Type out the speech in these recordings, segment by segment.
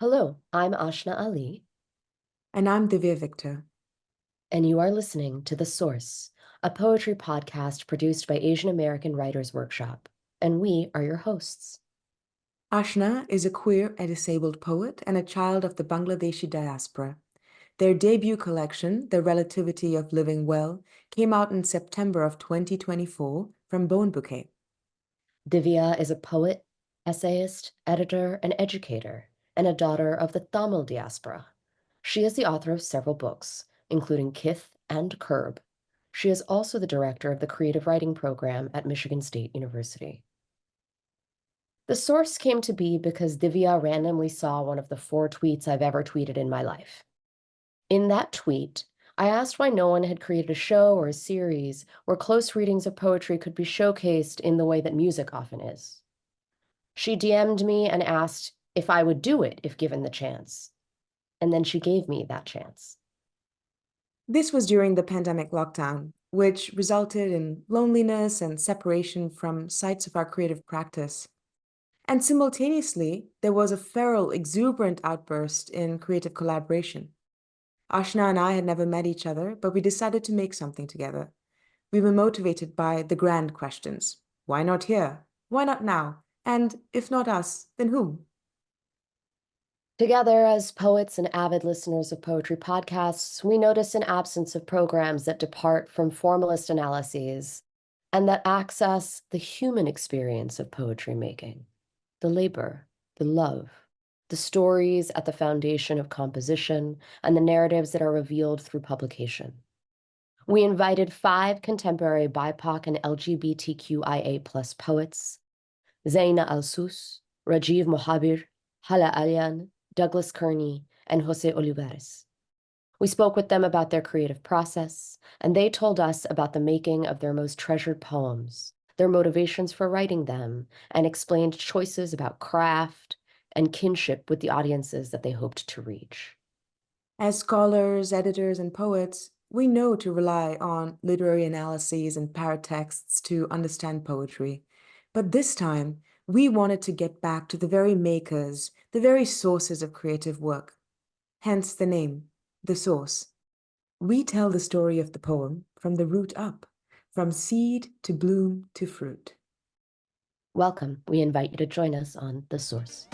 Hello, I'm Ashna Ali, And I'm Divya Victor. and you are listening to The Source, a poetry podcast produced by Asian American Writers Workshop, and we are your hosts. Ashna is a queer and disabled poet and a child of the Bangladeshi diaspora. Their debut collection, The Relativity of Living Well, came out in September of 2024 from Bone Bouquet. Divya is a poet, essayist, editor, and educator, and a daughter of the Tamil diaspora. She is the author of several books, including Kith and Curb. She is also the director of the creative writing program at Michigan State University. The Source came to be because Divya randomly saw one of the 4 tweets I've ever tweeted in my life. In that tweet, I asked why no one had created a show or a series where close readings of poetry could be showcased in the way that music often is. She DM'd me and asked if I would do it if given the chance. And then she gave me that chance. This was during the pandemic lockdown, which resulted in loneliness and separation from sites of our creative practice. And simultaneously, there was a feral, exuberant outburst in creative collaboration. Ashna and I had never met each other, but we decided to make something together. We were motivated by the grand questions. Why not here? Why not now? And if not us, then whom? Together, as poets and avid listeners of poetry podcasts, we notice an absence of programs that depart from formalist analyses and that access the human experience of poetry making, the labor, the love, the stories at the foundation of composition, and the narratives that are revealed through publication. We invited 5 contemporary BIPOC and LGBTQIA+ poets, Zaina Al-Sus, Rajiv Mohabir, Hala Alian, Douglas Kearney, and Jose Olivares. We spoke with them about their creative process, and they told us about the making of their most treasured poems, their motivations for writing them, and explained choices about craft and kinship with the audiences that they hoped to reach. As scholars, editors, and poets, we know to rely on literary analyses and paratexts to understand poetry. But this time, we wanted to get back to the very makers, the very sources of creative work. Hence the name, The Source. We tell the story of the poem from the root up, from seed to bloom to fruit. Welcome. We invite you to join us on The Source.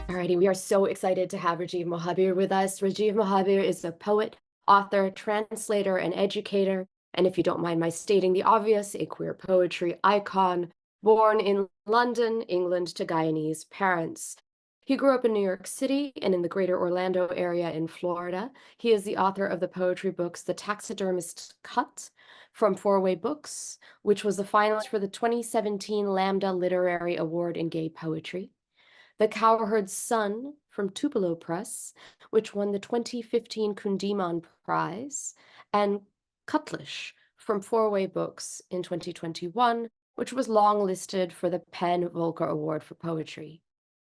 Alrighty, we are so excited to have Rajiv Mohabir with us. Rajiv Mohabir is a poet, author, translator, and educator, and if you don't mind my stating the obvious, a queer poetry icon, born in London, England, to Guyanese parents. He grew up in New York City and in the greater Orlando area in Florida. He is the author of the poetry books The Taxidermist's Cut from Four-Way Books, which was the finalist for the 2017 Lambda Literary Award in Gay Poetry. The Cowherd's Son from Tupelo Press, which won the 2015 Kundiman Prize, and Cutlish from Four-Way Books in 2021, which was longlisted for the Penn Voelcker Award for Poetry.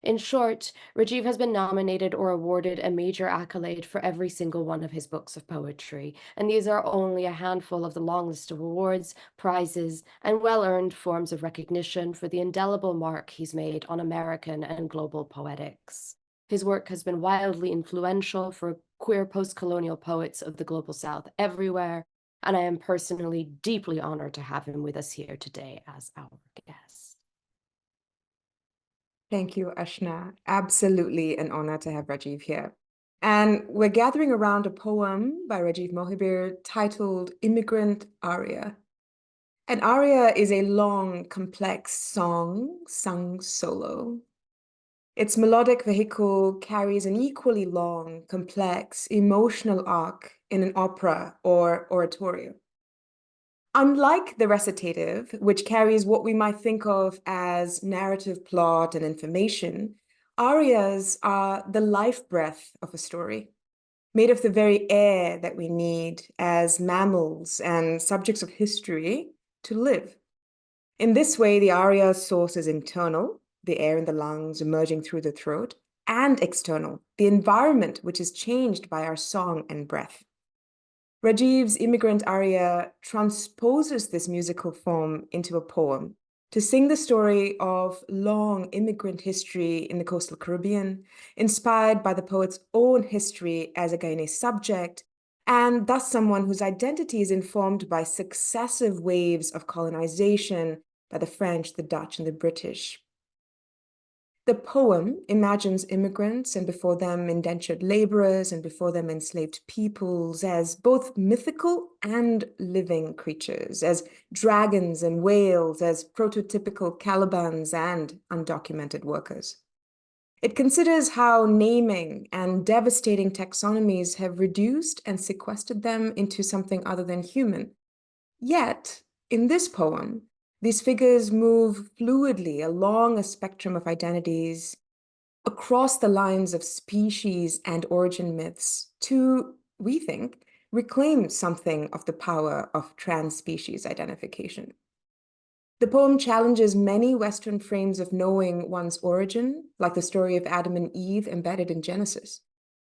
In short, Rajiv has been nominated or awarded a major accolade for every single one of his books of poetry, and these are only a handful of the long list of awards, prizes, and well-earned forms of recognition for the indelible mark he's made on American and global poetics. His work has been wildly influential for queer post-colonial poets of the Global South everywhere, and I am personally deeply honored to have him with us here today as our guest. Thank you, Ashna. Absolutely an honor to have Rajiv here. And we're gathering around a poem by Rajiv Mohabir titled Immigrant Aria. An aria is a long, complex song sung solo. Its melodic vehicle carries an equally long, complex, emotional arc in an opera or oratorio. Unlike the recitative, which carries what we might think of as narrative plot and information, arias are the life breath of a story, made of the very air that we need as mammals and subjects of history to live. In this way, the aria's source is internal, the air in the lungs emerging through the throat, and external, the environment which is changed by our song and breath. Rajiv's Immigrant Aria transposes this musical form into a poem to sing the story of long immigrant history in the coastal Caribbean, inspired by the poet's own history as a Guyanese subject, and thus someone whose identity is informed by successive waves of colonization by the French, the Dutch, and the British. The poem imagines immigrants and before them indentured laborers and before them enslaved peoples as both mythical and living creatures, as dragons and whales, as prototypical Calibans and undocumented workers. It considers how naming and devastating taxonomies have reduced and sequestered them into something other than human. Yet, in this poem, these figures move fluidly along a spectrum of identities, across the lines of species and origin myths to, we think, reclaim something of the power of trans-species identification. The poem challenges many Western frames of knowing one's origin, like the story of Adam and Eve embedded in Genesis.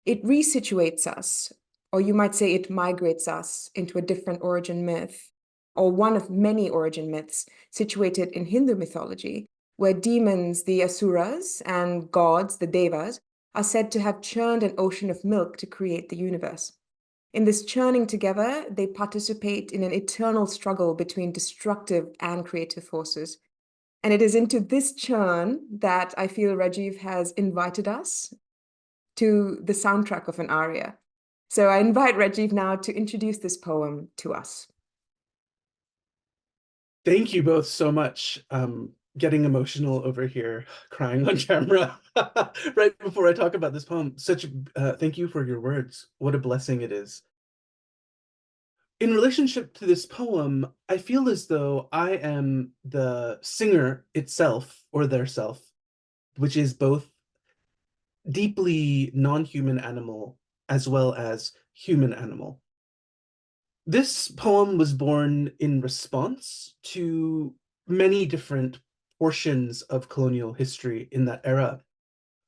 It resituates us, or you might say it migrates us into a different origin myth, or one of many origin myths situated in Hindu mythology, where demons, the asuras, and gods, the devas, are said to have churned an ocean of milk to create the universe. In this churning together, they participate in an eternal struggle between destructive and creative forces. And it is into this churn that I feel Rajiv has invited us to the soundtrack of an aria. So I invite Rajiv now to introduce this poem to us. Thank you both so much. Getting emotional over here, crying on camera right before I talk about this poem. Thank you for your words. What a blessing it is. In relationship to this poem, I feel as though I am the singer itself, or their self, which is both deeply non-human animal as well as human animal. This poem was born in response to many different portions of colonial history in that era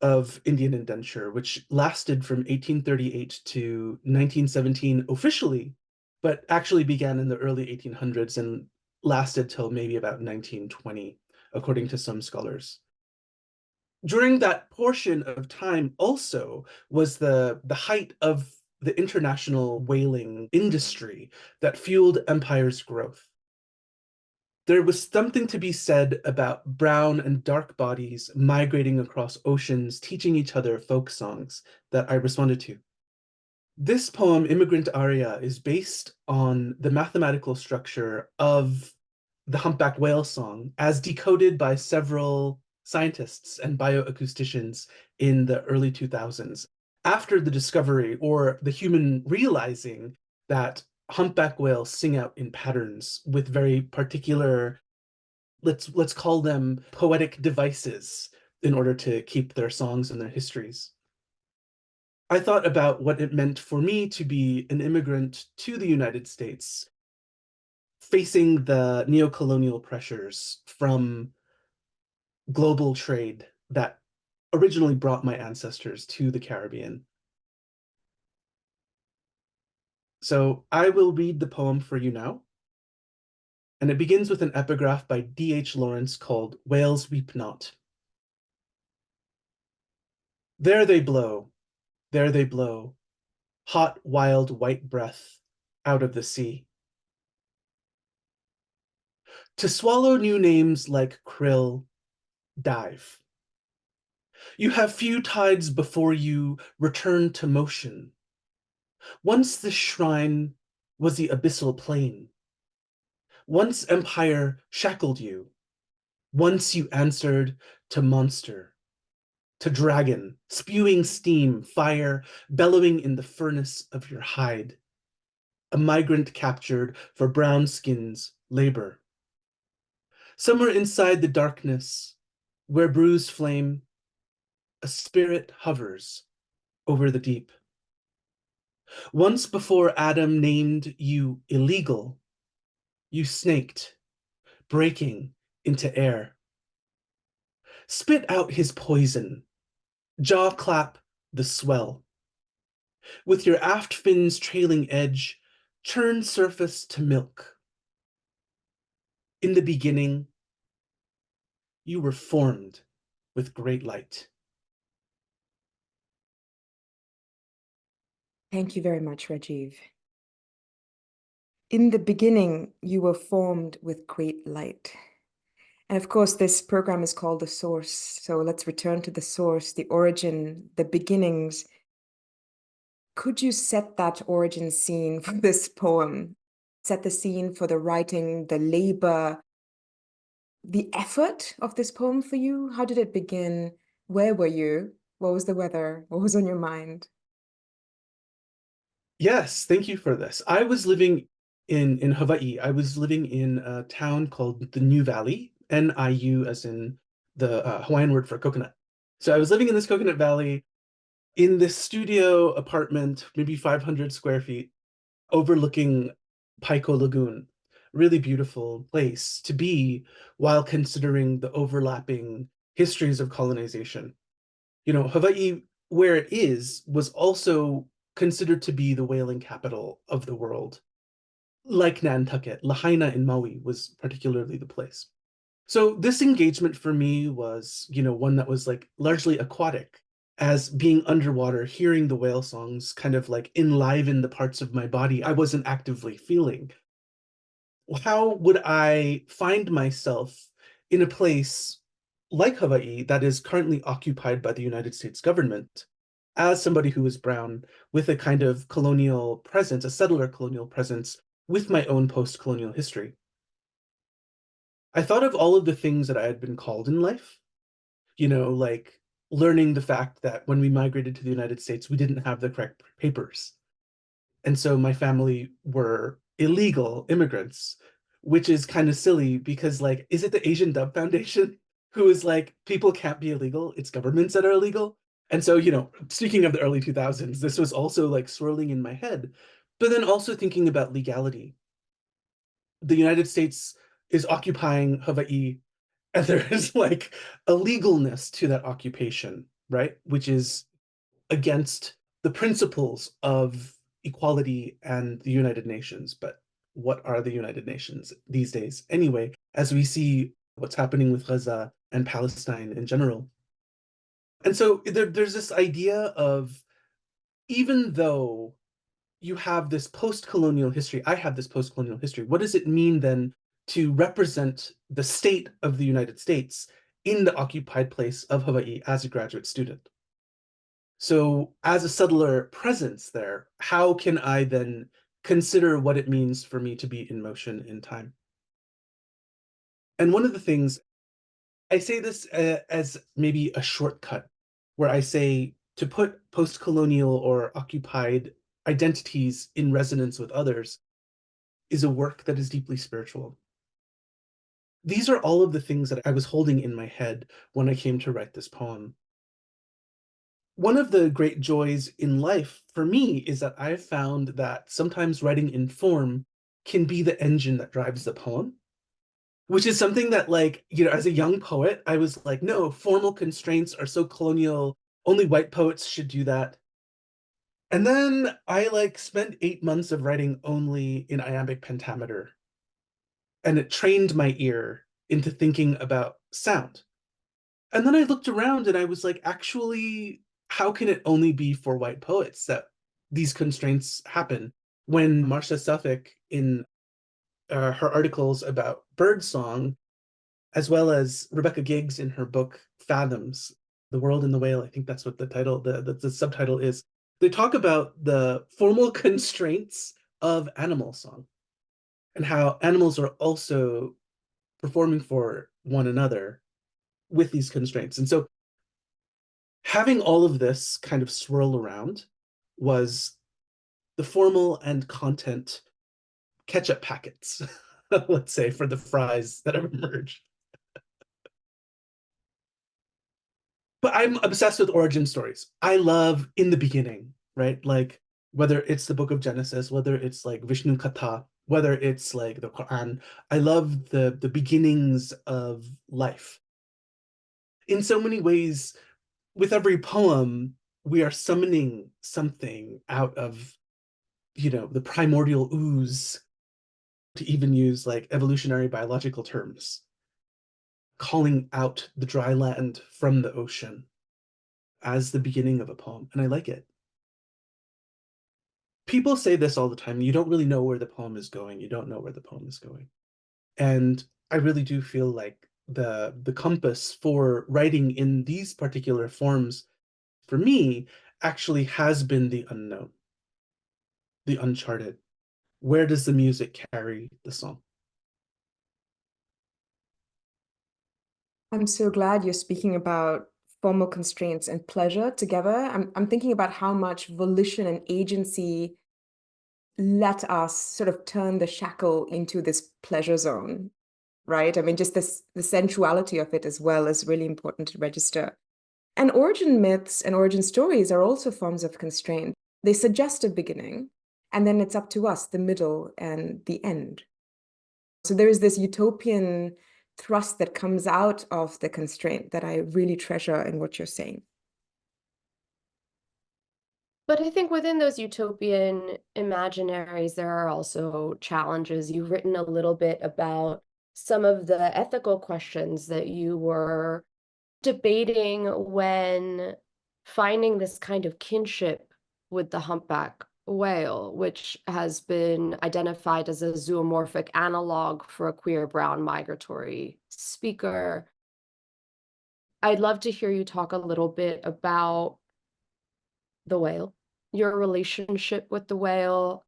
of Indian indenture, which lasted from 1838 to 1917 officially, but actually began in the early 1800s and lasted till maybe about 1920, according to some scholars. During that portion of time also was the height of the international whaling industry that fueled empire's growth. There was something to be said about brown and dark bodies migrating across oceans, teaching each other folk songs that I responded to. This poem, Immigrant Aria, is based on the mathematical structure of the humpback whale song as decoded by several scientists and bioacousticians in the early 2000s. After the discovery or the human realizing that humpback whales sing out in patterns with very particular, let's call them poetic devices in order to keep their songs and their histories. I thought about what it meant for me to be an immigrant to the United States, facing the neocolonial pressures from global trade that originally brought my ancestors to the Caribbean. So I will read the poem for you now. And it begins with an epigraph by D.H. Lawrence called Whales Weep Not. There they blow, hot, wild, white breath out of the sea. To swallow new names like krill, dive. You have few tides before you return to motion. Once this shrine was the abyssal plain. Once empire shackled you. Once you answered to monster, to dragon, spewing steam, fire, bellowing in the furnace of your hide. A migrant captured for brown skin's labor. Somewhere inside the darkness, where bruised flame, a spirit hovers over the deep. Once before Adam named you illegal, you snaked, breaking into air. Spit out his poison, Jaw clap the swell. With your aft fin's trailing edge, churn surface to milk. In the beginning, you were formed with great light. Thank you very much, Rajiv. In the beginning, you were formed with great light. And of course, this program is called The Source. So let's return to the source, the origin, the beginnings. Could you set that origin scene for this poem? Set the scene for the writing, the labor, the effort of this poem for you? How did it begin? Where were you? What was the weather? What was on your mind? Yes, thank you for this. I was living in Hawaii. I was living in a town called the New Valley, NIU as in the Hawaiian word for coconut. So I was living in this coconut valley in this studio apartment, maybe 500 square feet, overlooking Paiko Lagoon. Really beautiful place to be while considering the overlapping histories of colonization. You know, Hawaii, where it is, was also considered to be the whaling capital of the world. Like Nantucket, Lahaina in Maui was particularly the place. So this engagement for me was, you know, one that was like largely aquatic, as being underwater, hearing the whale songs kind of like enliven the parts of my body I wasn't actively feeling. How would I find myself in a place like Hawaii that is currently occupied by the United States government as somebody who is brown with a kind of colonial presence, a settler colonial presence with my own post-colonial history? I thought of all of the things that I had been called in life, you know, like learning the fact that when we migrated to the United States, we didn't have the correct papers. And so my family were illegal immigrants, which is kind of silly because, like, is it the Asian Dub Foundation who is like, people can't be illegal, it's governments that are illegal? And so, you know, speaking of the early 2000s, this was also like swirling in my head, but then also thinking about legality. The United States is occupying Hawaii, and there is like a legalness to that occupation, right? Which is against the principles of equality and the United Nations. But what are the United Nations these days anyway, as we see what's happening with Gaza and Palestine in general? And so there's this idea of, even though you have this post-colonial history, I have this post-colonial history, what does it mean then to represent the state of the United States in the occupied place of Hawaii as a graduate student? So as a settler presence there, how can I then consider what it means for me to be in motion in time? And one of the things, I say this as maybe a shortcut, where I say to put post-colonial or occupied identities in resonance with others is a work that is deeply spiritual. These are all of the things that I was holding in my head when I came to write this poem. One of the great joys in life for me is that I've found that sometimes writing in form can be the engine that drives the poem, which is something that, like, you know, as a young poet, I was like, no, formal constraints are so colonial, only white poets should do that. And then I like spent 8 months of writing only in iambic pentameter, and it trained my ear into thinking about sound. And then I looked around and I was like, actually, how can it only be for white poets that these constraints happen? When Marcia Suffolk, in her articles about birdsong, as well as Rebecca Giggs in her book Fathoms, The World and the Whale, I think that's what the title, the subtitle is, they talk about the formal constraints of animal song and how animals are also performing for one another with these constraints. And so having all of this kind of swirl around was the formal and content ketchup packets, let's say, for the fries that have emerged. But I'm obsessed with origin stories. I love in the beginning, right? Like whether it's the book of Genesis, whether it's like Vishnu Katha, whether it's like the Quran, I love the beginnings of life. In so many ways, with every poem, we are summoning something out of, the primordial ooze, to even use like evolutionary biological terms, calling out the dry land from the ocean as the beginning of a poem. And I like it. People say this all the time. You don't really know where the poem is going. You don't know where the poem is going. And I really do feel like the compass for writing in these particular forms, for me, actually has been the unknown, the uncharted. Where does the music carry the song? I'm so glad you're speaking about formal constraints and pleasure together. I'm thinking about how much volition and agency let us sort of turn the shackle into this pleasure zone, right? I mean, just the sensuality of it as well is really important to register. And origin myths and origin stories are also forms of constraint. They suggest a beginning, and then it's up to us, the middle and the end. So there is this utopian thrust that comes out of the constraint that I really treasure in what you're saying. But I think within those utopian imaginaries, there are also challenges. You've written a little bit about some of the ethical questions that you were debating when finding this kind of kinship with the humpback whale, which has been identified as a zoomorphic analog for a queer brown migratory speaker. I'd love to hear you talk a little bit about the whale, your relationship with the whale,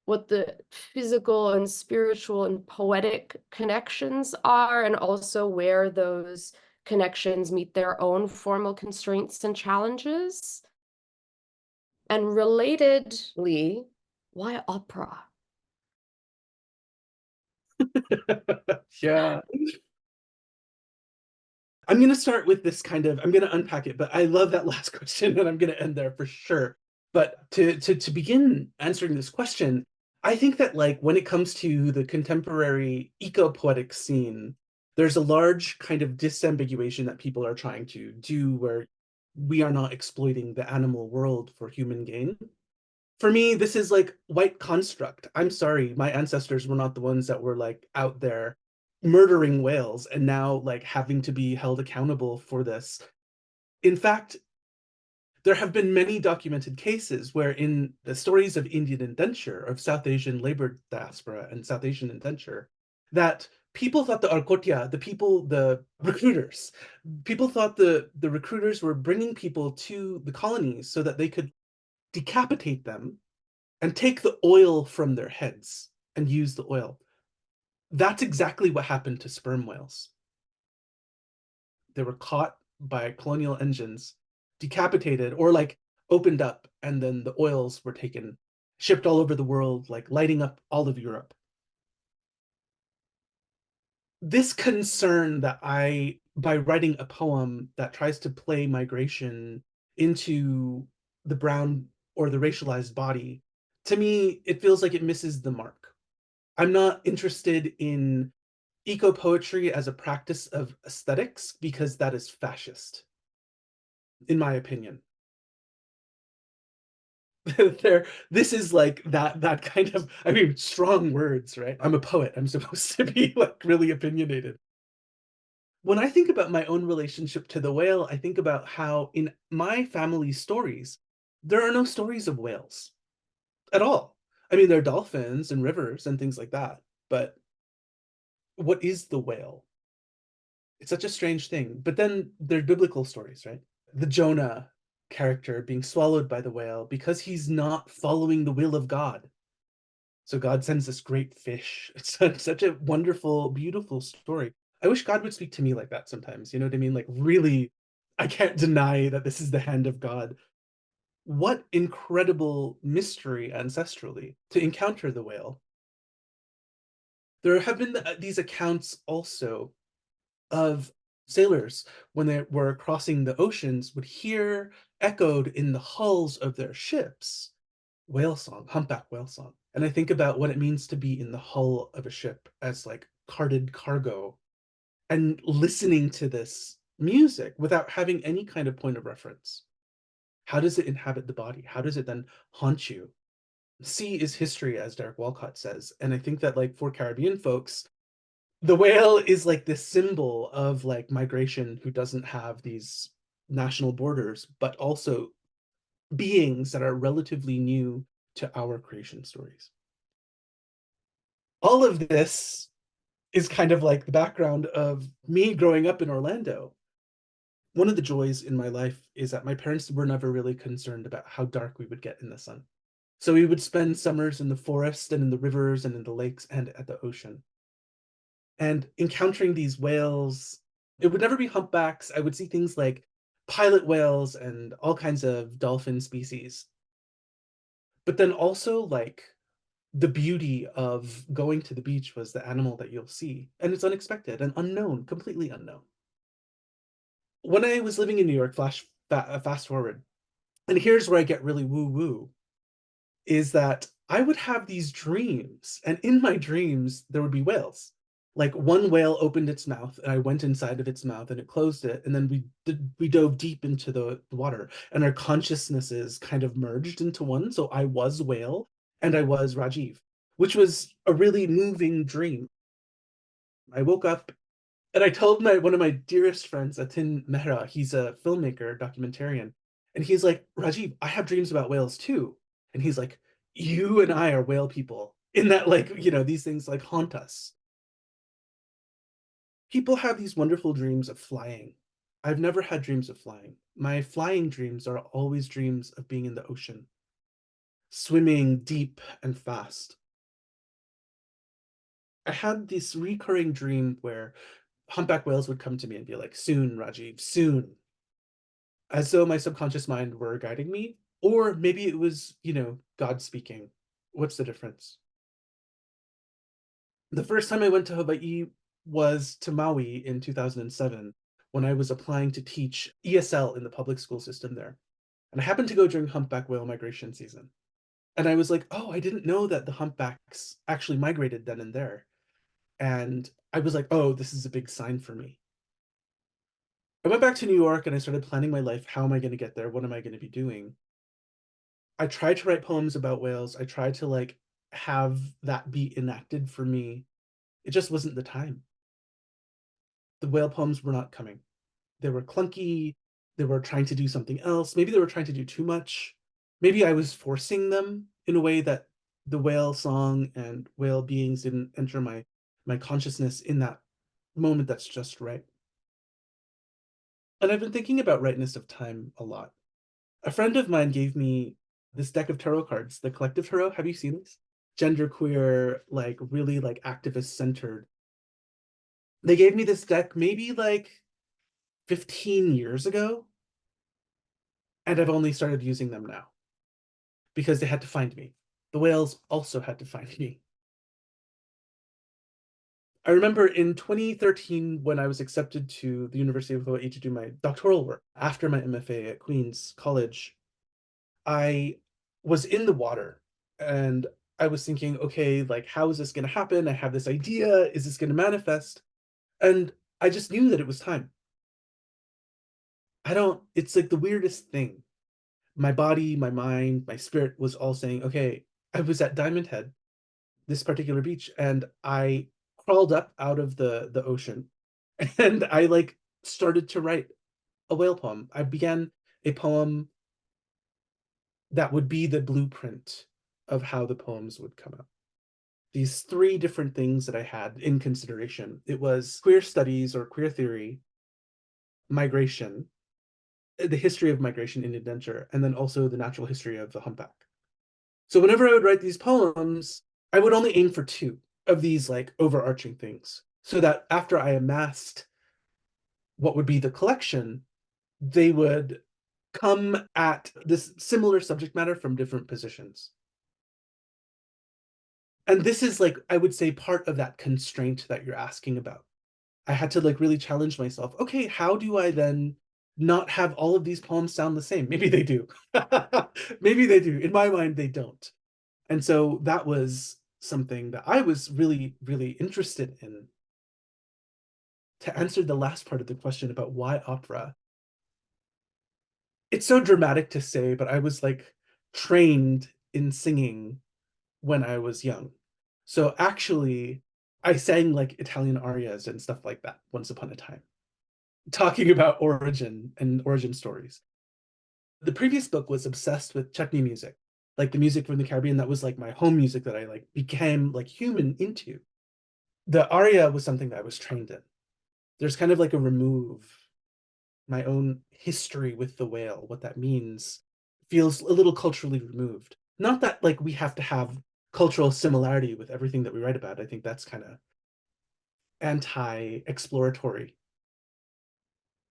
what the physical and spiritual and poetic connections are, and also where those connections meet their own formal constraints and challenges. And relatedly, why opera? Yeah. I'm going to start with this I'm going to unpack it, but I love that last question and I'm going to end there for sure. But to begin answering this question, I think that like when it comes to the contemporary eco-poetic scene, there's a large kind of disambiguation that people are trying to do where we are not exploiting the animal world for human gain. For me, this is like white construct. I'm sorry, my ancestors were not the ones that were like out there murdering whales and now like having to be held accountable for this. In fact, there have been many documented cases where in the stories of Indian indenture, of South Asian labor diaspora and South Asian indenture, that people thought the Arkotia, the recruiters, people thought the recruiters were bringing people to the colonies so that they could decapitate them and take the oil from their heads and use the oil. That's exactly what happened to sperm whales. They were caught by colonial engines, decapitated or like opened up, and then the oils were taken, shipped all over the world, like lighting up all of Europe. This concern that by writing a poem that tries to play migration into the brown or the racialized body, to me, it feels like it misses the mark. I'm not interested in eco-poetry as a practice of aesthetics because that is fascist, in my opinion. This is like that kind of, I mean, strong words, right? I'm a poet. I'm supposed to be like really opinionated. When I think about my own relationship to the whale, I think about how in my family's stories, there are no stories of whales at all. I mean, there are dolphins and rivers and things like that, but what is the whale? It's such a strange thing. But then there are biblical stories, right? The Jonah character being swallowed by the whale because he's not following the will of God. So God sends this great fish. It's such a wonderful, beautiful story. I wish God would speak to me like that sometimes. You know what I mean? Like, really, I can't deny that this is the hand of God. What incredible mystery ancestrally to encounter the whale. There have been these accounts also of sailors when they were crossing the oceans would hear echoed in the hulls of their ships whale song, humpback whale song. And I think about what it means to be in the hull of a ship as like carted cargo and listening to this music without having any kind of point of reference? How does it inhabit the body? How does it then haunt you? Sea is history, as Derek Walcott says. And I think that, like, for Caribbean folks, the whale is like this symbol of like migration who doesn't have these national borders, but also beings that are relatively new to our creation stories. All of this is kind of like the background of me growing up in Orlando. One of the joys in my life is that my parents were never really concerned about how dark we would get in the sun. So we would spend summers in the forest and in the rivers and in the lakes and at the ocean. And encountering these whales, it would never be humpbacks. I would see things like pilot whales and all kinds of dolphin species. But then also, like, the beauty of going to the beach was the animal that you'll see. And it's unexpected and unknown, completely unknown. When I was living in New York, fast forward, and here's where I get really woo-woo, is that I would have these dreams, and in my dreams, there would be whales. Like, one whale opened its mouth, and I went inside of its mouth, and it closed it, and then we dove deep into the water, and our consciousnesses kind of merged into one. So I was whale, and I was Rajiv, which was a really moving dream. I woke up, and I told one of my dearest friends, Atin Mehra, he's a filmmaker, documentarian, and he's like, Rajiv, I have dreams about whales too. And he's like, you and I are whale people, in that, like, these things like haunt us. People have these wonderful dreams of flying. I've never had dreams of flying. My flying dreams are always dreams of being in the ocean, swimming deep and fast. I had this recurring dream where humpback whales would come to me and be like, soon, Rajiv, soon. As though my subconscious mind were guiding me, or maybe it was, God speaking. What's the difference? The first time I went to Hawaii was to Maui in 2007, when I was applying to teach ESL in the public school system there. And I happened to go during humpback whale migration season. And I was like, oh, I didn't know that the humpbacks actually migrated then and there. And I was like, oh, this is a big sign for me. I went back to New York and I started planning my life. How am I going to get there? What am I going to be doing? I tried to write poems about whales. I tried to, like, have that be enacted for me. It just wasn't the time. The whale poems were not coming. They were clunky. They were trying to do something else. Maybe they were trying to do too much. Maybe I was forcing them in a way that the whale song and whale beings didn't enter my consciousness in that moment that's just right. And I've been thinking about rightness of time a lot. A friend of mine gave me this deck of tarot cards, the Collective Tarot. Have you seen this? Genderqueer, like, really, like, activist centered. They gave me this deck maybe like 15 years ago, and I've only started using them now because they had to find me. The whales also had to find me. I remember in 2013, when I was accepted to the University of Hawai'i to do my doctoral work after my MFA at Queens College, I was in the water and I was thinking, okay, like, how is this going to happen? I have this idea. Is this going to manifest? And I just knew that it was time. It's like the weirdest thing. My body, my mind, my spirit was all saying, okay. I was at Diamond Head, this particular beach, and I crawled up out of the ocean and I, like, started to write a whale poem. I began a poem that would be the blueprint of how the poems would come out. These three different things that I had in consideration. It was queer studies or queer theory, migration, the history of migration in indenture, and then also the natural history of the humpback. So whenever I would write these poems, I would only aim for two of these, like, overarching things, so that after I amassed what would be the collection, they would come at this similar subject matter from different positions. And this is, like, I would say, part of that constraint that you're asking about. I had to, like, really challenge myself. Okay, how do I then not have all of these poems sound the same? Maybe they do. Maybe they do. In my mind, they don't. And so that was something that I was really, really interested in. to answer the last part of the question about why opera, it's so dramatic to say, but I was like trained in singing when I was young. So actually, I sang like Italian arias and stuff like that once upon a time, talking about origin and origin stories. The previous book was obsessed with chutney music, like the music from the Caribbean. That was like my home music that I like became like human into. The aria was something that I was trained in. There's kind of like a remove. My own history with the whale, what that means, feels a little culturally removed. Not that like we have to have cultural similarity with everything that we write about. I think that's kind of anti-exploratory.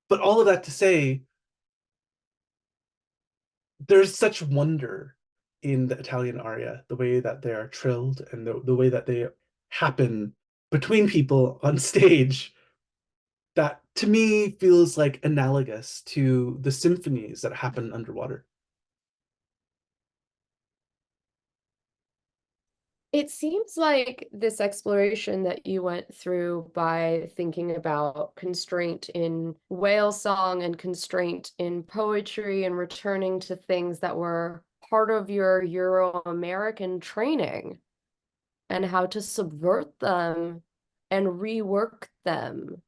But all of that to say, there's such wonder in the Italian aria, the way that they are trilled and the way that they happen between people on stage, that to me feels like analogous to the symphonies that happen underwater. It seems like this exploration that you went through by thinking about constraint in whale song and constraint in poetry and returning to things that were part of your Euro-American training and how to subvert them and rework them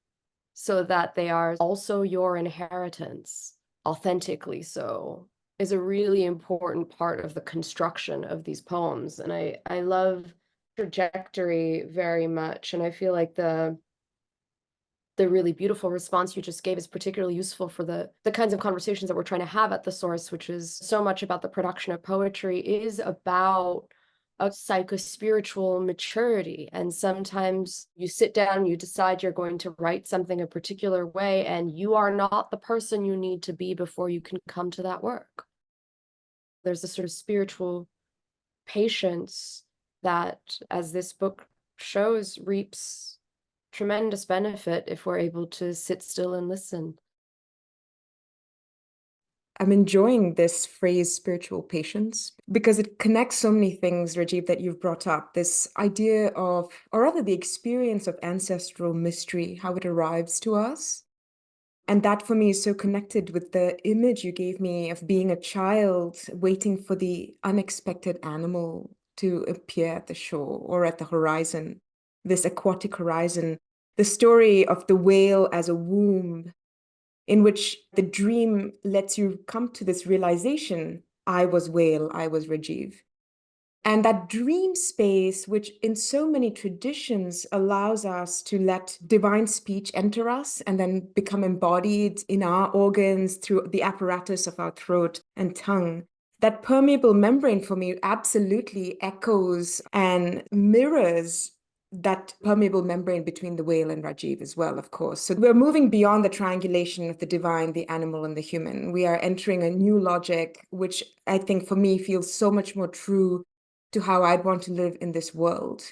so that they are also your inheritance, authentically so, is a really important part of the construction of these poems. And I love trajectory very much. And I feel like the really beautiful response you just gave is particularly useful for the kinds of conversations that we're trying to have at the source, which is so much about the production of poetry is about a psychospiritual maturity. And sometimes you sit down, you decide you're going to write something a particular way, and you are not the person you need to be before you can come to that work. There's a sort of spiritual patience that, as this book shows, reaps tremendous benefit if we're able to sit still and listen. I'm enjoying this phrase, spiritual patience, because it connects so many things, Rajiv, that you've brought up. This idea of, or rather the experience of ancestral mystery, how it arrives to us. And that for me is so connected with the image you gave me of being a child waiting for the unexpected animal to appear at the shore or at the horizon, this aquatic horizon, the story of the whale as a womb, in which the dream lets you come to this realization, I was whale, I was Rajiv. And that dream space, which in so many traditions allows us to let divine speech enter us and then become embodied in our organs through the apparatus of our throat and tongue. That permeable membrane for me absolutely echoes and mirrors that permeable membrane between the whale and Rajiv as well, of course. So we're moving beyond the triangulation of the divine, the animal, and the human. We are entering a new logic, which I think for me feels so much more true to how I'd want to live in this world.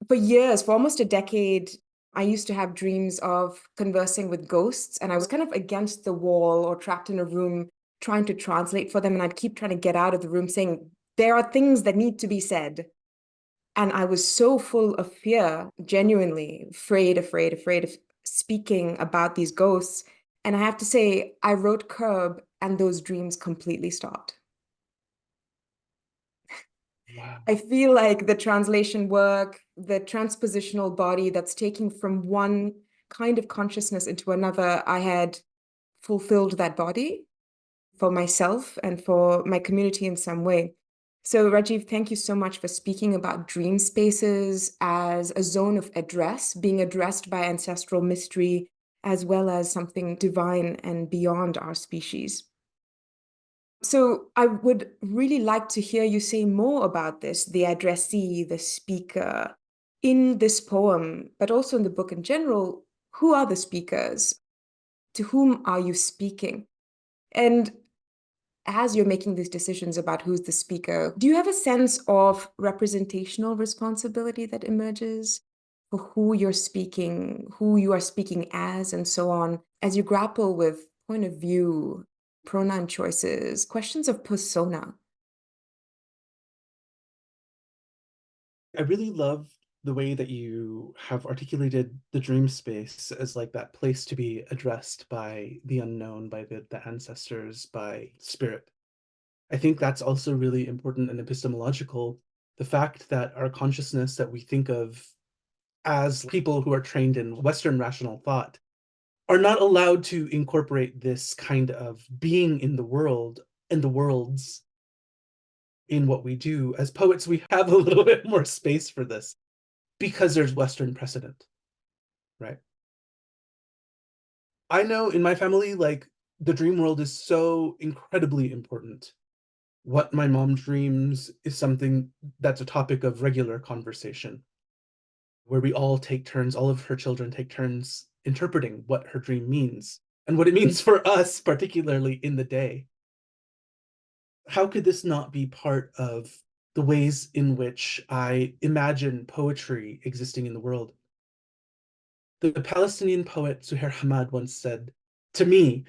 For years, for almost a decade, I used to have dreams of conversing with ghosts, and I was kind of against the wall or trapped in a room trying to translate for them, and I'd keep trying to get out of the room saying, there are things that need to be said. And I was so full of fear, genuinely afraid of speaking about these ghosts. And I have to say, I wrote Curb, and those dreams completely stopped. Wow. I feel like the translation work, the transpositional body that's taking from one kind of consciousness into another, I had fulfilled that body for myself and for my community in some way. So Rajiv, thank you so much for speaking about dream spaces as a zone of address, being addressed by ancestral mystery, as well as something divine and beyond our species. So I would really like to hear you say more about this, the addressee, the speaker, in this poem, but also in the book in general. Who are the speakers? To whom are you speaking? And as you're making these decisions about who's the speaker, do you have a sense of representational responsibility that emerges for who you're speaking, who you are speaking as, and so on, as you grapple with point of view, pronoun choices, questions of persona? I really love the way that you have articulated the dream space as like that place to be addressed by the unknown, by the ancestors, by spirit. I think that's also really important and epistemological. The fact that our consciousness that we think of as people who are trained in Western rational thought are not allowed to incorporate this kind of being in the world and the worlds in what we do. As poets, we have a little bit more space for this because there's Western precedent, right? I know in my family, like, the dream world is so incredibly important. What my mom dreams is something that's a topic of regular conversation, where we all take turns, all of her children take turns interpreting what her dream means and what it means for us, particularly in the day. How could this not be part of the ways in which I imagine poetry existing in the world? The Palestinian poet Suhair Hamad once said to me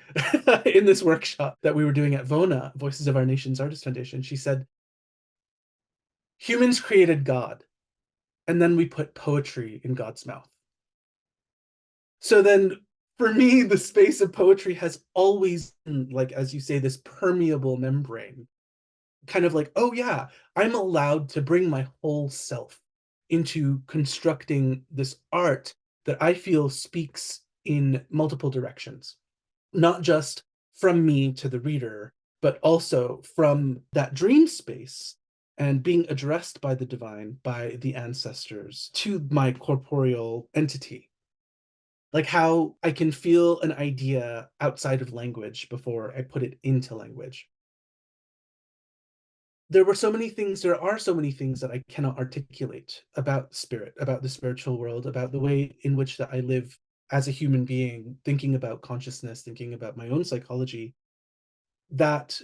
in this workshop that we were doing at VONA, Voices of Our Nation's Artist Foundation, she said, humans created God, and then we put poetry in God's mouth. So then, for me, the space of poetry has always been, like, as you say, this permeable membrane, kind of like, oh yeah, I'm allowed to bring my whole self into constructing this art that I feel speaks in multiple directions, not just from me to the reader, but also from that dream space and being addressed by the divine, by the ancestors, to my corporeal entity. Like how I can feel an idea outside of language before I put it into language. There are so many things that I cannot articulate about spirit, about the spiritual world, about the way in which that I live as a human being, thinking about consciousness, thinking about my own psychology, that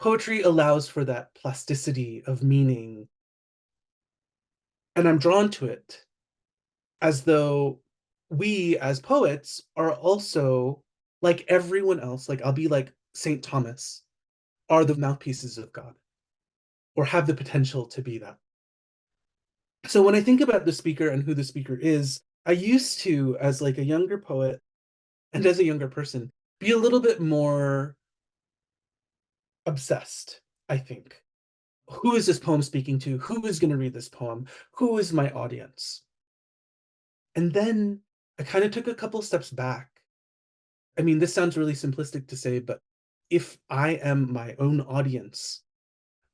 poetry allows for that plasticity of meaning. And I'm drawn to it as though we as poets are also, like everyone else, like I'll be like St. Thomas, are the mouthpieces of God, or have the potential to be that. So when I think about the speaker and who the speaker is, I used to, as like a younger poet and as a younger person, be a little bit more obsessed, I think. Who is this poem speaking to? Who is going to read this poem? Who is my audience? And then I kind of took a couple steps back. I mean, this sounds really simplistic to say, but if I am my own audience,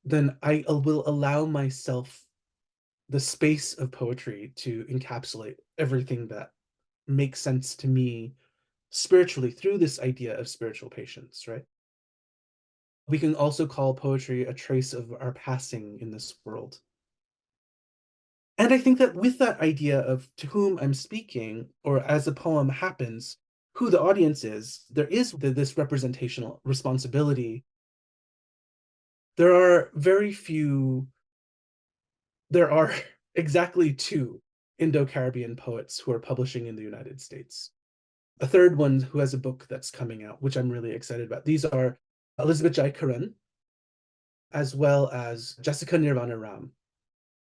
then I will allow myself the space of poetry to encapsulate everything that makes sense to me spiritually through this idea of spiritual patience, right? We can also call poetry a trace of our passing in this world. And I think that with that idea of to whom I'm speaking, or as a poem happens, who the audience is, there is this representational responsibility. There are exactly 2 Indo-Caribbean poets who are publishing in the United States. A third one who has a book that's coming out, which I'm really excited about. These are Elizabeth Jai Karan, as well as Jessica Nirvana Ram.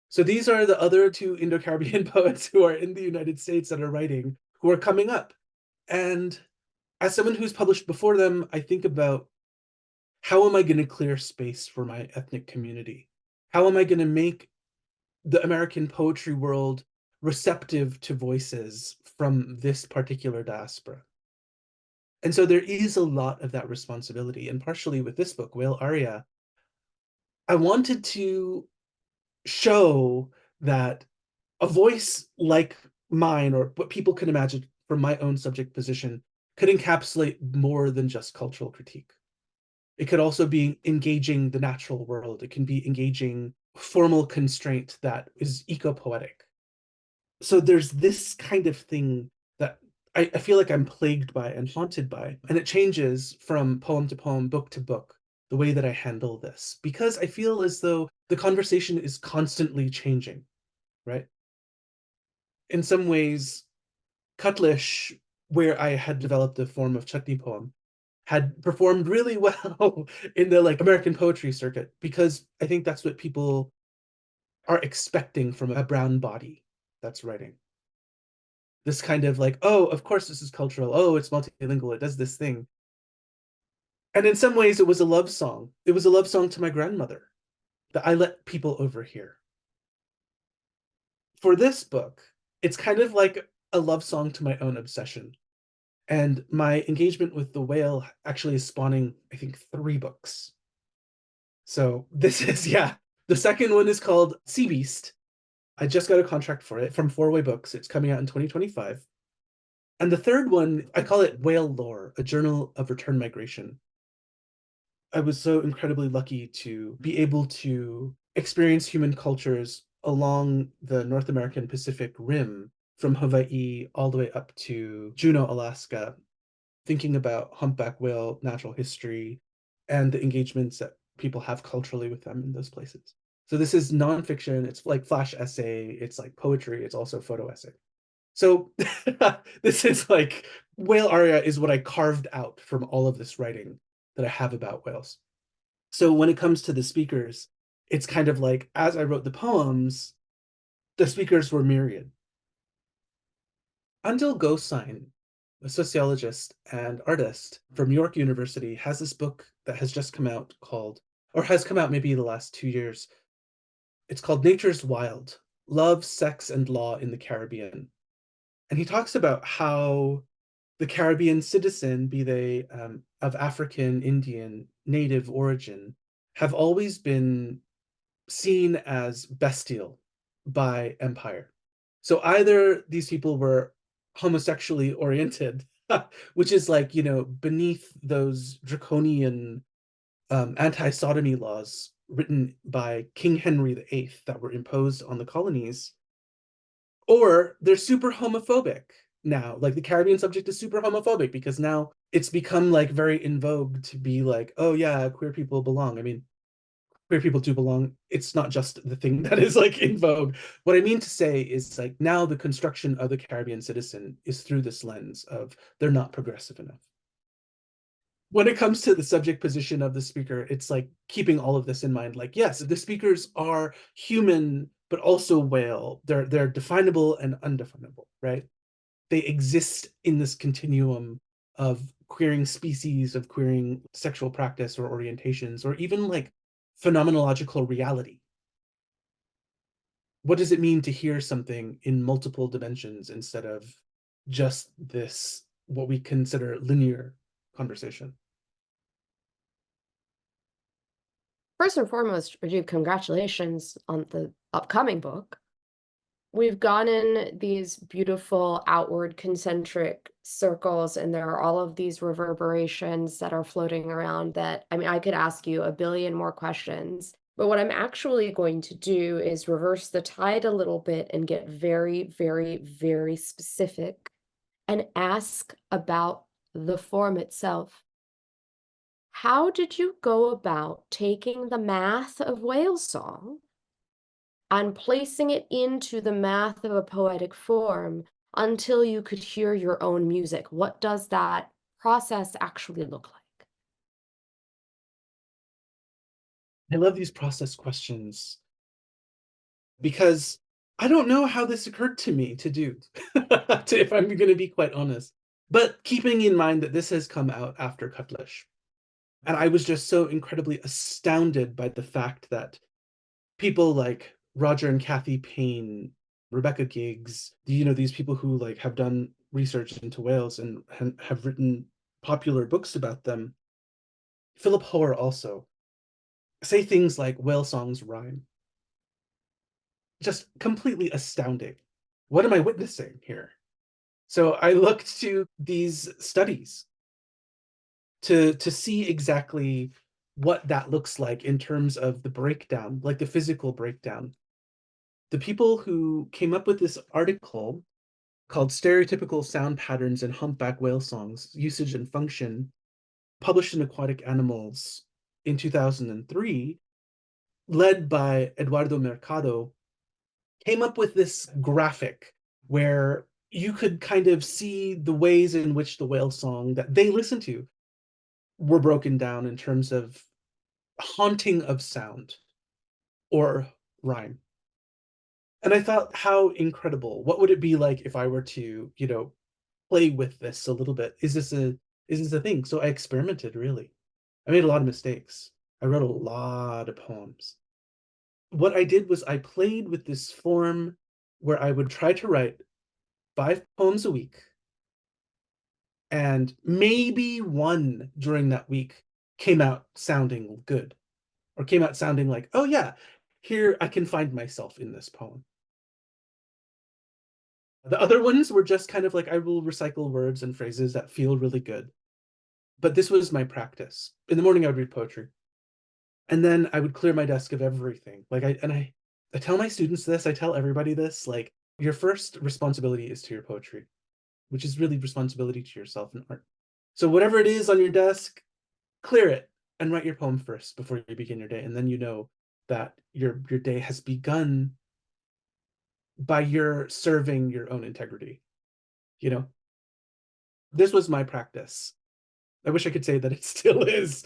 So these are the other 2 Indo-Caribbean poets who are in the United States that are writing, who are coming up. And as someone who's published before them, I think about, how am I going to clear space for my ethnic community? How am I going to make the American poetry world receptive to voices from this particular diaspora? And so there is a lot of that responsibility. And partially with this book, Whale Aria, I wanted to show that a voice like mine, or what people can imagine from my own subject position, could encapsulate more than just cultural critique. It could also be engaging the natural world. It can be engaging formal constraint that is eco-poetic. So there's this kind of thing that I feel like I'm plagued by and haunted by. And it changes from poem to poem, book to book, the way that I handle this, because I feel as though the conversation is constantly changing, right? In some ways, Cutlish, where I had developed a form of chutney poem, had performed really well in the like American poetry circuit, because I think that's what people are expecting from a brown body, that's writing. This kind of like, oh, of course this is cultural. Oh, it's multilingual. It does this thing. And in some ways, it was a love song. It was a love song to my grandmother that I let people overhear. For this book, it's kind of like a love song to my own obsession. And my engagement with the whale actually is spawning, I think, 3 books. So this is, yeah. The second one is called Sea Beast. I just got a contract for it from 4-Way Books. It's coming out in 2025. And the third one, I call it Whale Lore, a journal of return migration. I was so incredibly lucky to be able to experience human cultures along the North American Pacific Rim, from Hawaii all the way up to Juneau, Alaska, thinking about humpback whale natural history and the engagements that people have culturally with them in those places. So this is nonfiction. It's like flash essay. It's like poetry. It's also photo essay. So this is like, Whale Aria is what I carved out from all of this writing that I have about whales. So when it comes to the speakers, it's kind of like, as I wrote the poems, the speakers were myriad. Undil Gosine, a sociologist and artist from York University, has this book that has just come out called, or has come out maybe the last 2 years. It's called Nature's Wild: Love, Sex, and Law in the Caribbean. And he talks about how the Caribbean citizen, be they of African, Indian, Native origin, have always been seen as bestial by empire. So either these people were homosexually oriented, which is like, beneath those draconian anti-sodomy laws written by King Henry VIII that were imposed on the colonies, or they're super homophobic now. Like the Caribbean subject is super homophobic because now it's become like very in vogue to be like, oh yeah, queer people belong. I mean, queer people do belong. It's not just the thing that is like in vogue. What I mean to say is like now the construction of the Caribbean citizen is through this lens of they're not progressive enough. When it comes to the subject position of the speaker, it's like keeping all of this in mind. Like, yes, the speakers are human, but also whale. They're definable and undefinable, right? They exist in this continuum of queering species, of queering sexual practice or orientations, or even like phenomenological reality. What does it mean to hear something in multiple dimensions instead of just this, what we consider linear conversation? First and foremost, Rajiv, congratulations on the upcoming book. We've gone in these beautiful outward concentric circles, and there are all of these reverberations that are floating around that, I mean, I could ask you a billion more questions. But what I'm actually going to do is reverse the tide a little bit and get very, very, very specific and ask about the form itself. How did you go about taking the math of whale song and placing it into the math of a poetic form until you could hear your own music? What does that process actually look like? I love these process questions because I don't know how this occurred to me to do, if I'm going to be quite honest. But keeping in mind that this has come out after Cutlish. And I was just so incredibly astounded by the fact that people like Roger and Kathy Payne, Rebecca Giggs, these people who like have done research into whales and have written popular books about them, Philip Hoare also, say things like whale songs rhyme. Just completely astounding. What am I witnessing here? So I looked to these studies to see exactly what that looks like in terms of the breakdown, like the physical breakdown. The people who came up with this article called Stereotypical Sound Patterns in Humpback Whale Songs, Usage and Function, published in Aquatic Animals in 2003, led by Eduardo Mercado, came up with this graphic where you could kind of see the ways in which the whale song that they listened to were broken down in terms of haunting of sound or rhyme. And I thought, how incredible. What would it be like if I were to, play with this a little bit? Is this a thing? So I experimented, really. I made a lot of mistakes. I wrote a lot of poems. What I did was I played with this form where I would try to write 5 poems a week, and maybe one during that week came out sounding good, or came out sounding like, oh yeah, here I can find myself in this poem. The other ones were just kind of like, I will recycle words and phrases that feel really good. But this was my practice. In the morning, I would read poetry. And then I would clear my desk of everything. I tell my students this, I tell everybody this, like, your first responsibility is to your poetry, which is really responsibility to yourself in art. So whatever it is on your desk, clear it and write your poem first before you begin your day. And then you know that your day has begun by your serving your own integrity. This was my practice. I wish I could say that it still is.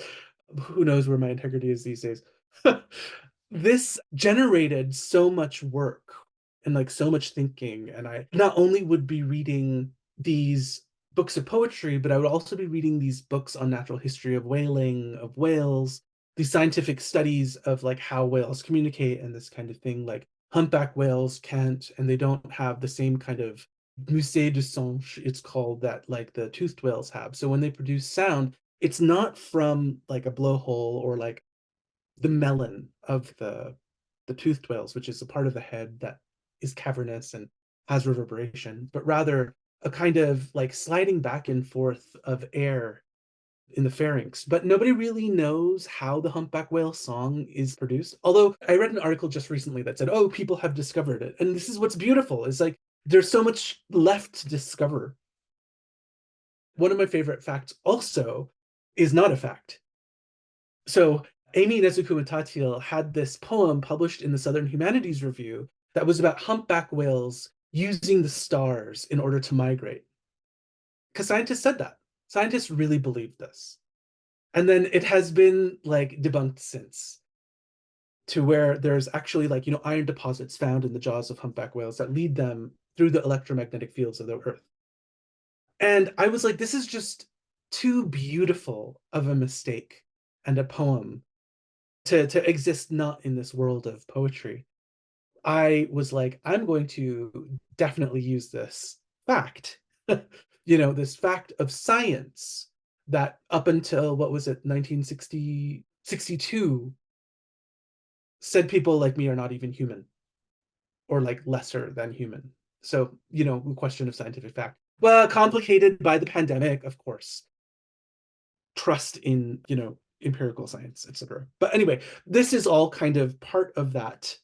Who knows where my integrity is these days. This generated so much work and like so much thinking. And I not only would be reading these books of poetry, but I would also be reading these books on natural history of whaling, of whales, these scientific studies of like how whales communicate and this kind of thing. Like humpback whales can't, and they don't have the same kind of musée du son, it's called, that like the toothed whales have. So when they produce sound, it's not from like a blowhole or like the melon of the toothed whales, which is a part of the head that is cavernous and has reverberation, but rather a kind of like sliding back and forth of air in the pharynx. But nobody really knows how the humpback whale song is produced. Although I read an article just recently that said, oh, people have discovered it. And this is what's beautiful, is like there's so much left to discover. One of my favorite facts also is not a fact. So Amy Nezuko had this poem published in the Southern Humanities Review that was about humpback whales using the stars in order to migrate. Because scientists said that. Scientists really believed this. And then it has been like debunked since, to where there's actually like, iron deposits found in the jaws of humpback whales that lead them through the electromagnetic fields of the earth. And I was like, this is just too beautiful of a mistake and a poem to exist not in this world of poetry. I was like, I'm going to definitely use this fact, this fact of science that up until, what was it, 1960, 62, said people like me are not even human, or like lesser than human. So, question of scientific fact. Well, complicated by the pandemic, of course. Trust in, empirical science, etc. But anyway, this is all kind of part of that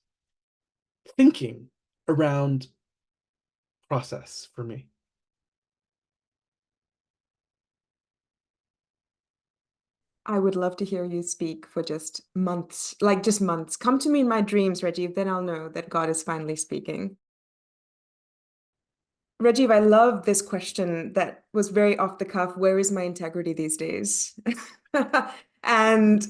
thinking around process for me. I would love to hear you speak for just months, like just months. Come to me in my dreams, Rajiv, then I'll know that God is finally speaking. Rajiv, I love this question that was very off the cuff. Where is my integrity these days? And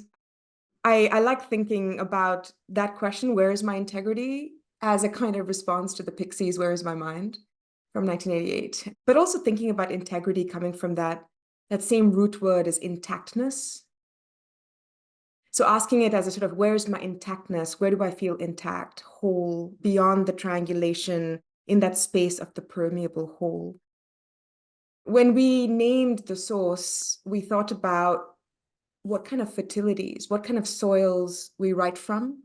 I like thinking about that question, where is my integrity, as a kind of response to the Pixies' Where is My Mind from 1988. But also thinking about integrity coming from that same root word as intactness. So asking it as a sort of, where's my intactness? Where do I feel intact, whole, beyond the triangulation, in that space of the permeable whole? When we named the source, we thought about what kind of fertilities, what kind of soils we write from,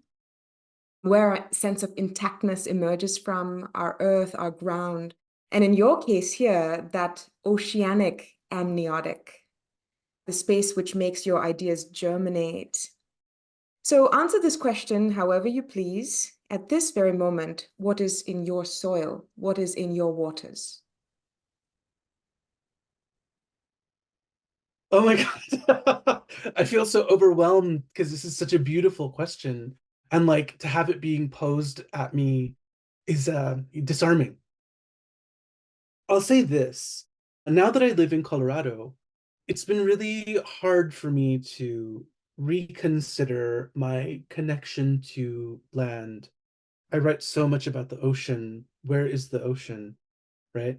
where our sense of intactness emerges from, our earth, our ground. And in your case here, that oceanic amniotic, the space which makes your ideas germinate. So answer this question however you please. At this very moment, what is in your soil? What is in your waters? Oh my God. I feel so overwhelmed because this is such a beautiful question. And like to have it being posed at me is disarming. I'll say this. Now that I live in Colorado, it's been really hard for me to reconsider my connection to land I write so much about the ocean. Where is the ocean, right?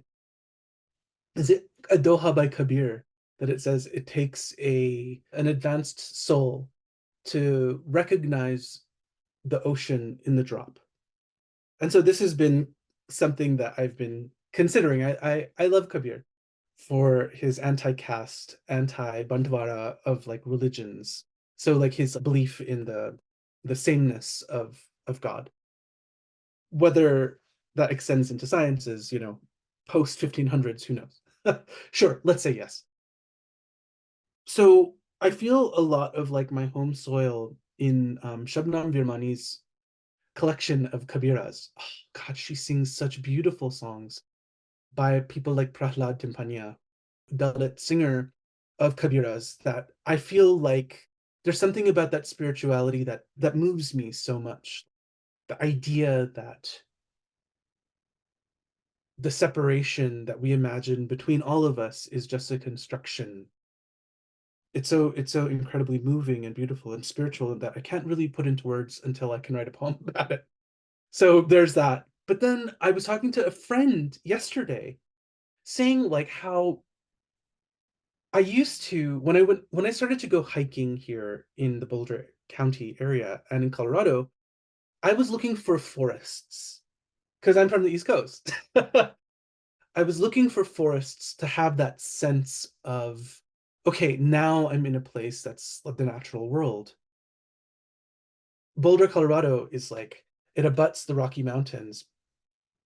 Is it a Doha by Kabir that it says it takes an advanced soul to recognize the ocean in the drop? And so this has been something that I've been considering. I love Kabir for his anti-caste, anti-bandwara of like religions. So like his belief in the sameness of God. Whether that extends into sciences, post 1500s, who knows? Sure, let's say yes. So I feel a lot of like my home soil in Shabnam Virmani's collection of Kabiras. Oh, God, she sings such beautiful songs by people like Prahlad Timpania, Dalit singer of Kabiras, that I feel like there's something about that spirituality that moves me so much. The idea that the separation that we imagine between all of us is just a construction. It's so incredibly moving and beautiful and spiritual that I can't really put into words until I can write a poem about it. So there's that. But then I was talking to a friend yesterday saying like how I used to, when I started to go hiking here in the Boulder County area and in Colorado, I was looking for forests because I'm from the East Coast. I was looking for forests to have that sense of, okay, now I'm in a place that's like the natural world. Boulder, Colorado is like, it abuts the Rocky Mountains,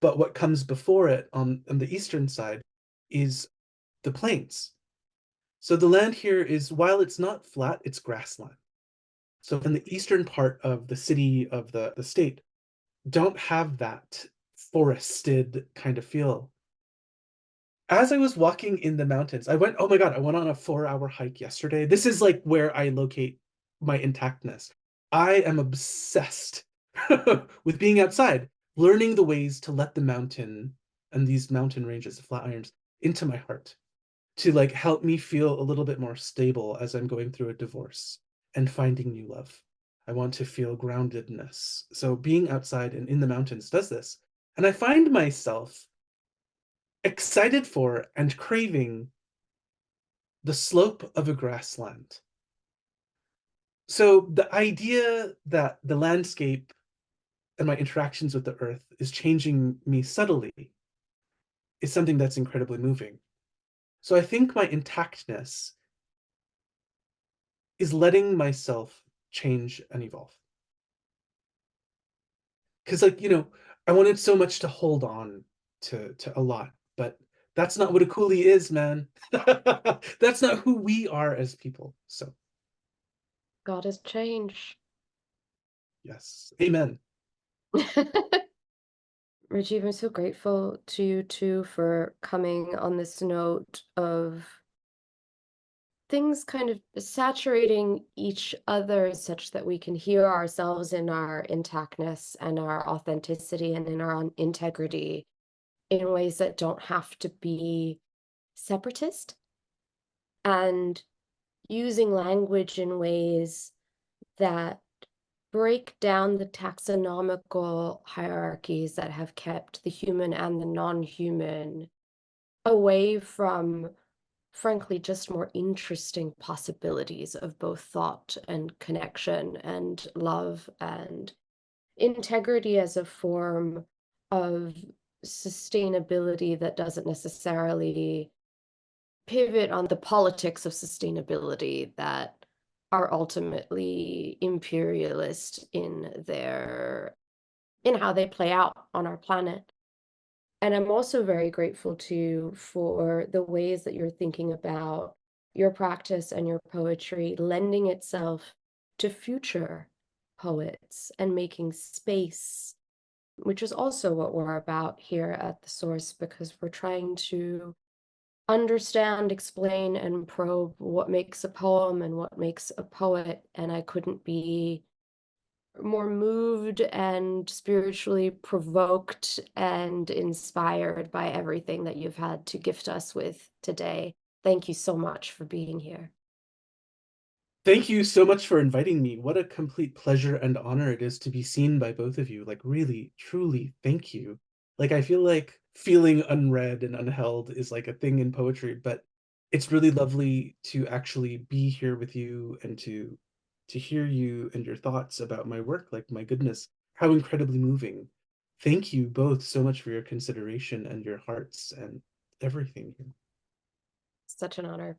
but what comes before it on the eastern side is the plains. So the land here is, while it's not flat, it's grassland. So in the eastern part of the city of the state, don't have that forested kind of feel. As I was walking in the mountains, oh my God, I went on a 4-hour hike yesterday. This is like where I locate my intactness. I am obsessed with being outside, learning the ways to let the mountain and these mountain ranges, the Flatirons, into my heart, to like help me feel a little bit more stable as I'm going through a divorce and finding new love. I want to feel groundedness. So being outside and in the mountains does this. And I find myself excited for and craving the slope of a grassland. So the idea that the landscape and my interactions with the earth is changing me subtly is something that's incredibly moving. So I think my intactness is letting myself change and evolve. Because I wanted so much to hold on to a lot, but that's not what a coolie is, man. That's not who we are as people. So God has changed. yes, amen. Rajiv, I'm so grateful to you too for coming on this note of things kind of saturating each other such that we can hear ourselves in our intactness and our authenticity and in our own integrity in ways that don't have to be separatist, and using language in ways that break down the taxonomical hierarchies that have kept the human and the non-human away from, frankly, just more interesting possibilities of both thought and connection and love and integrity as a form of sustainability that doesn't necessarily pivot on the politics of sustainability that are ultimately imperialist in how they play out on our planet. And I'm also very grateful to you for the ways that you're thinking about your practice and your poetry lending itself to future poets and making space, which is also what we're about here at The Source, because we're trying to understand, explain, and probe what makes a poem and what makes a poet. And I couldn't be more moved and spiritually provoked and inspired by everything that you've had to gift us with today. Thank you so much for being here. Thank you so much for inviting me. What a complete pleasure and honor it is to be seen by both of you. Like, really, truly, thank you. Like, I feel like feeling unread and unheld is like a thing in poetry, but it's really lovely to actually be here with you and to hear you and your thoughts about my work. Like, my goodness, how incredibly moving. Thank you both so much for your consideration and your hearts and everything here. Such an honor.